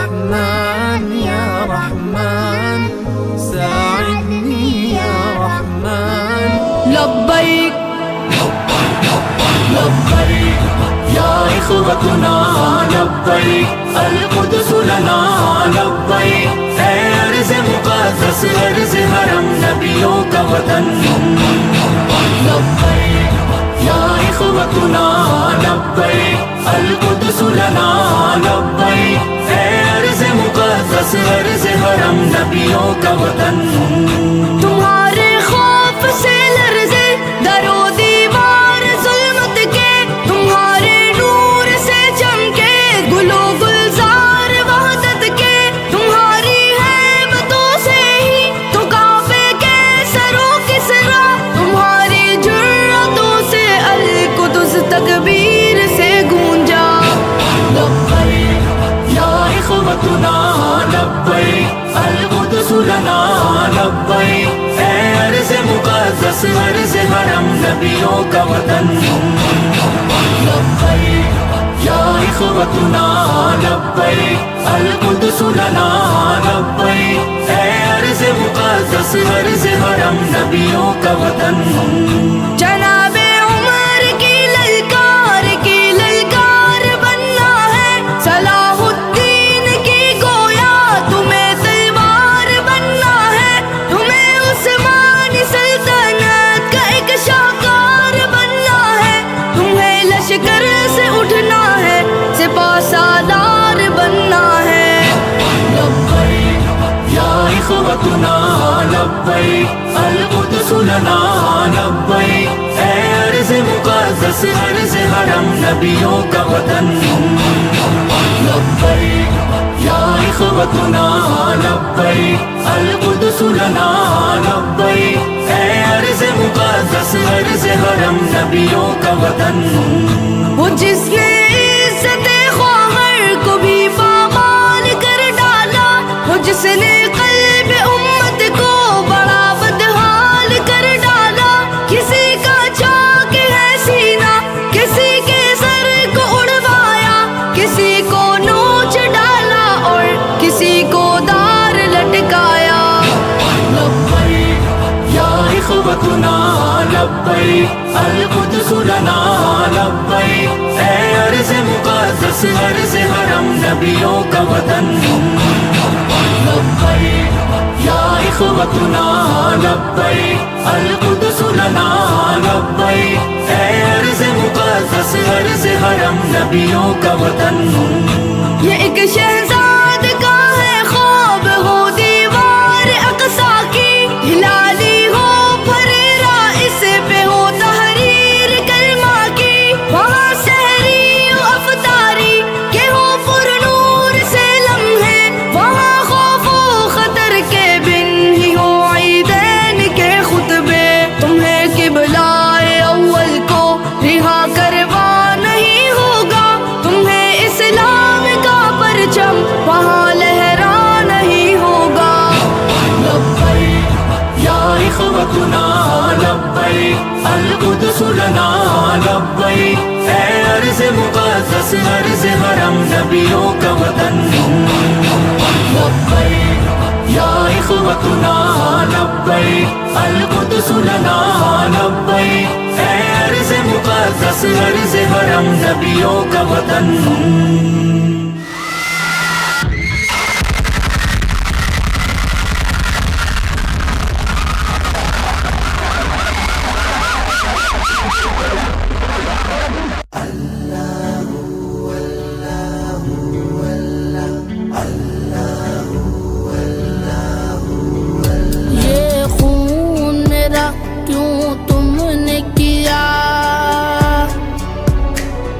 رحمن يا رحمن ساعدني يا رحمن لبيك لبيك يا إخوتنا لبيك القدس لنا لبيك اے ارض مقدس ارض حرم نبیوں کا وطن لبيك يا إخوتنا لبيك القدس لنا لبيك اے ارض مقدس ارض حرم نبیوں کا وطن تمہارے خوف سے لرزے در و دیوار ظلمت کے تمہارے نور سے چمکے گل و گلزار وحدت کے تمہاری ہیبتوں سے ہی تو کعبے کے سرو کسرا تمہاری جرأتوں سے القدس تکبیر سے گونجا لبيك يا إخوتنا لبيك القدس لنا لبيك اے ارض مقدس ارض حرم نبیوں کا وطن لبيك يا إخوتنا لبيك القدس لنا لبيك اے ارض مقدس ارض حرم نبیوں کا وطن جناب عمر کی للکار بننا ہے صلاح الدین کی گویا تمہیں تلوار بننا ہے تمہیں عثمانی سلطنت کا ایک شاہکار بننا ہے تمہیں لشکر سے اٹھنا ہے سپاہ سالار بننا ہے لبيك يا إخوتنا لبيك القدس لنا لبيك اے ارض مقدس ارض حرم نبیوں کا وطن لبيك يا إخوتنا لبيك القدس لنا لبيك اے ارض مقدس ارض حرم نبیوں کا وطن وہ جس نے عزت خواہر کو بھی پامال کر ڈالا وہ جس نے قلب امت کو بڑا بدحال کر ڈالا کسی کا چاک ہے سینہ کسی کے سر کو اڑوایا کسی کو نوچ ڈالا اور کسی کو دار لٹکایا لبيك يا إخوتنا لبيك القدس لنا لبيك اے ارض مقدس ارض حرم نبیوں کا وطن لبيك يا إخوتنا لبيك القدس لنا لبيك اے ارض مقدس ارض حرم نبیوں کا وطن یہ ایک شہزاد کا ہے خواب ہو دیوار اقصی کی ہلالی ہو پھریرا اس پہ ہو تحریر کلمہ کی وہاں سحری و افطاری کے ہو پر نور سے لمحے وہاں خوف و خطر کے بن ہی ہو عیدین کے خطبے تمہیں قبلہ اول کو رہا کروا نہیں ہوگا تمہیں اسلام کا پرچم وہاں لہرا نہیں ہوگا لبيك يا إخوتنا لبيك القدس لنا لبيك اے ارض مقدس ارض حرم نبیوں کا وطن لبيك يا إخوتنا لبيك القدس لنا لبيك اے ارض مقدس ارض حرم نبیوں کا وطن یہ خون میرا کیوں تم نے کیا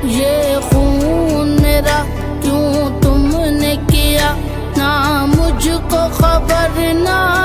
یہ خون میرا کیوں تم نے کیا نہ مجھ کو خبر نہ